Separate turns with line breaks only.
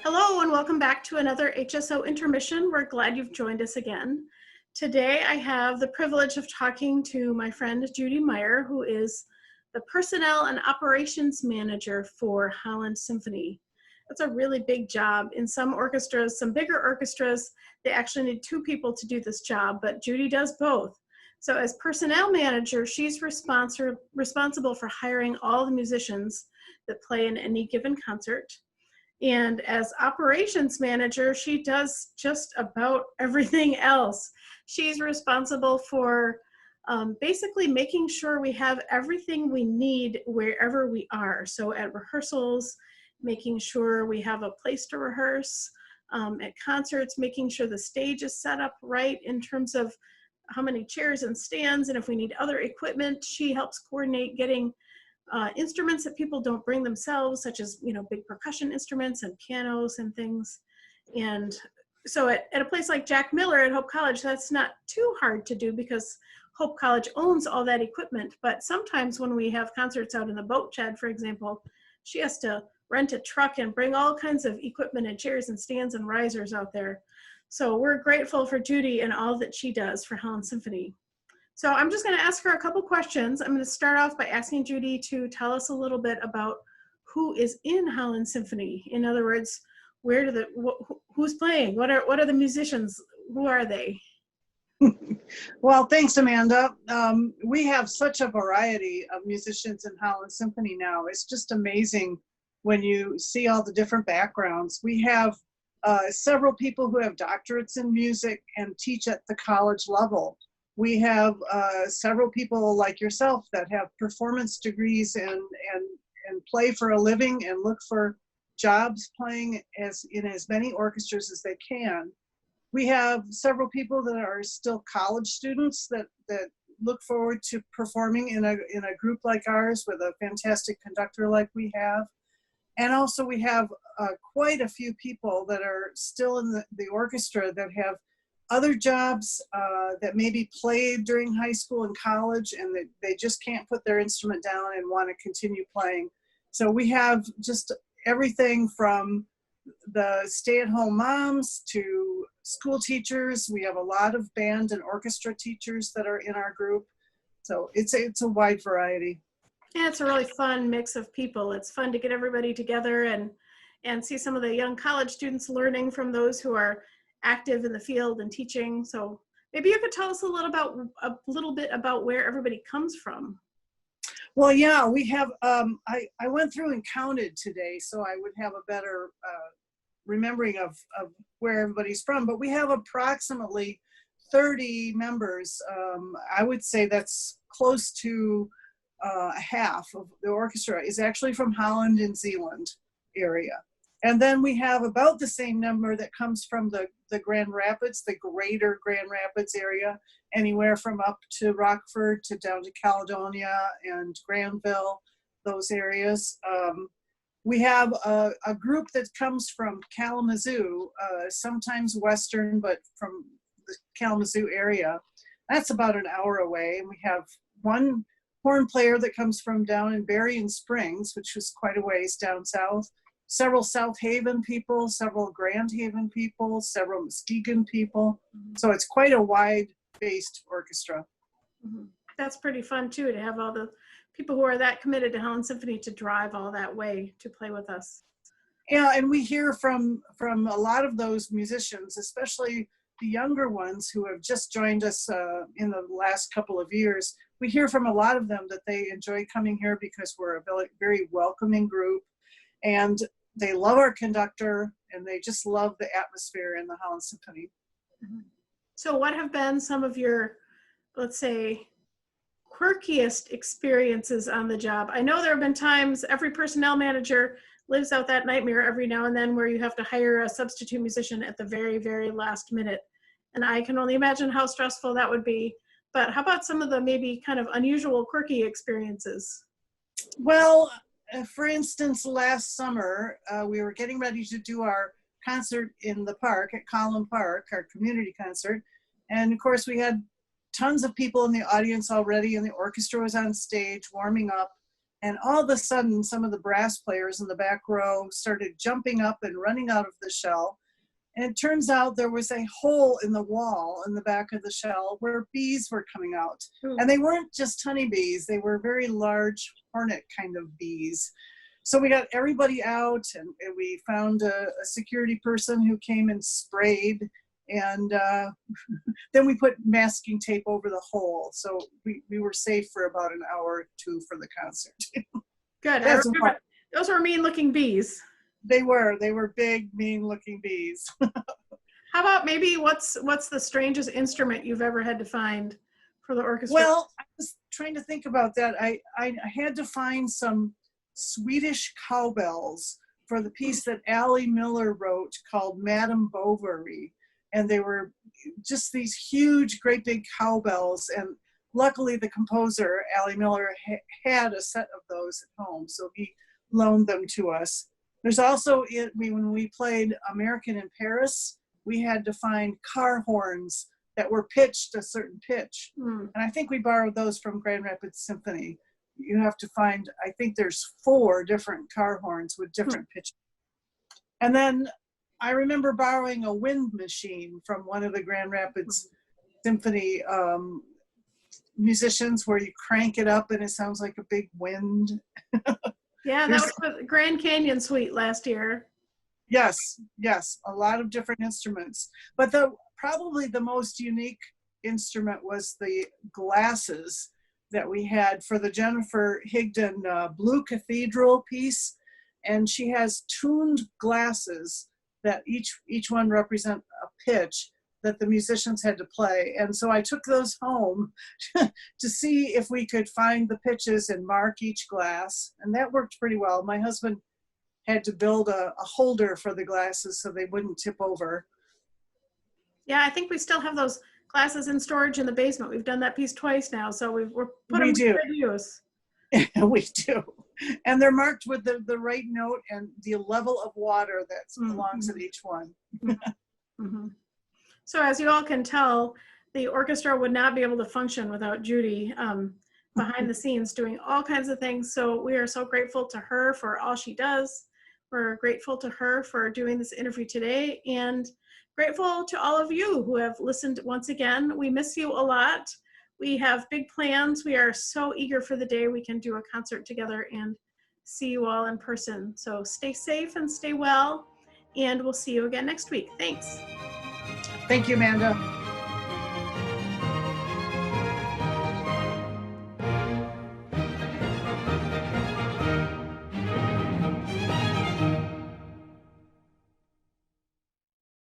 Hello and welcome back to another HSO Intermission. We're glad you've joined us again. Today I have the privilege of talking to my friend Judy Meyer, who is the Personnel and Operations Manager for Holland Symphony. That's a really big job. In some orchestras, some bigger orchestras, they actually need two people to do this job, but Judy does both. So as Personnel Manager, she's responsible for hiring all the musicians that play in any given concert. And as operations manager, she does just about everything else. She's responsible for basically making sure we have everything we need wherever we are. So at rehearsals, making sure we have a place to rehearse. At concerts, making sure the stage is set up right in terms of how many chairs and stands, and if we need other equipment, she helps coordinate getting instruments that people don't bring themselves, such as, big percussion instruments and pianos and things. And so at a place like Jack Miller at Hope College, that's not too hard to do because Hope College owns all that equipment. But sometimes when we have concerts out in the boat shed, for example, she has to rent a truck and bring all kinds of equipment and chairs and stands and risers out there. So we're grateful for Judy and all that she does for Holland Symphony. So I'm just going to ask her a couple questions. I'm going to start off by asking Judy to tell us a little bit about who is in Holland Symphony. In other words, who's playing? What are the musicians? Who are they?
Well, thanks, Amanda. We have such a variety of musicians in Holland Symphony now. It's just amazing when you see all the different backgrounds. We have several people who have doctorates in music and teach at the college level. We have several people like yourself that have performance degrees and play for a living and look for jobs playing in as many orchestras as they can. We have several people that are still college students that look forward to performing in a group like ours with a fantastic conductor like we have. And also we have quite a few people that are still in the orchestra that have other jobs that maybe played during high school and college, and they just can't put their instrument down and want to continue playing. So we have just everything from the stay-at-home moms to school teachers. We have a lot of band and orchestra teachers that are in our group. So it's a wide variety.
Yeah, it's a really fun mix of people. It's fun to get everybody together and see some of the young college students learning from those who are active in the field and teaching. So maybe you could tell us a little bit about where everybody comes from.
Well, yeah, we have, I went through and counted today, so I would have a better remembering of where everybody's from, but we have approximately 30 members. I would say that's close to half of the orchestra is actually from Holland and Zeeland area. And then we have about the same number that comes from the Grand Rapids, the greater Grand Rapids area, anywhere from up to Rockford to down to Caledonia and Granville, those areas. We have a group that comes from Kalamazoo, sometimes Western, but from the Kalamazoo area. That's about an hour away. And we have one horn player that comes from down in Berrien Springs, which was quite a ways down south. Several South Haven people, several Grand Haven people, several Muskegon people. So it's quite a wide-based orchestra.
That's pretty fun too, to have all the people who are that committed to Holland Symphony to drive all that way to play with us.
Yeah, and we hear from a lot of those musicians, especially the younger ones who have just joined us in the last couple of years. We hear from a lot of them that they enjoy coming here because we're a very welcoming group. And they love our conductor, and they just love the atmosphere in the Holland Symphony.
So what have been some of your, let's say, quirkiest experiences on the job? I know there have been times, every personnel manager lives out that nightmare every now and then where you have to hire a substitute musician at the very, very last minute. And I can only imagine how stressful that would be. But how about some of the maybe kind of unusual, quirky experiences?
Well, for instance, last summer, we were getting ready to do our concert in the park at Collin Park, our community concert. And of course, we had tons of people in the audience already, and the orchestra was on stage warming up. And all of a sudden, some of the brass players in the back row started jumping up and running out of the shell. And it turns out there was a hole in the wall in the back of the shell where bees were coming out. And they weren't just honeybees, they were very large hornet kind of bees. So we got everybody out, and we found a security person who came and sprayed. And then we put masking tape over the hole. So we were safe for about an hour or two for the concert.
Good. I remember, those were mean looking bees.
They were big, mean looking bees.
How about maybe what's the strangest instrument you've ever had to find for the orchestra?
Well, I was trying to think about that. I had to find some Swedish cowbells for the piece that Allie Miller wrote called Madame Bovary. And they were just these huge, great big cowbells. And luckily the composer, Allie Miller, had a set of those at home. So he loaned them to us. There's also, when we played American in Paris, we had to find car horns that were pitched a certain pitch. And I think we borrowed those from Grand Rapids Symphony. You have to find, I think there's 4 different car horns with different pitches. And then I remember borrowing a wind machine from one of the Grand Rapids Symphony musicians, where you crank it up and it sounds like a big wind.
Yeah, that was the Grand Canyon Suite last year.
Yes, a lot of different instruments. But probably the most unique instrument was the glasses that we had for the Jennifer Higdon Blue Cathedral piece. And she has tuned glasses that each one represent a pitch that the musicians had to play. And so I took those home to see if we could find the pitches and mark each glass. And that worked pretty well. My husband had to build a holder for the glasses so they wouldn't tip over.
Yeah, I think we still have those glasses in storage in the basement. We've done that piece twice now, so we're putting them to good use.
We do. And they're marked with the right note and the level of water that belongs in each one.
So as you all can tell, the orchestra would not be able to function without Judy behind the scenes doing all kinds of things. So we are so grateful to her for all she does. We're grateful to her for doing this interview today, and grateful to all of you who have listened once again. We miss you a lot. We have big plans. We are so eager for the day we can do a concert together and see you all in person. So stay safe and stay well, and we'll see you again next week. Thanks.
Thank you, Amanda.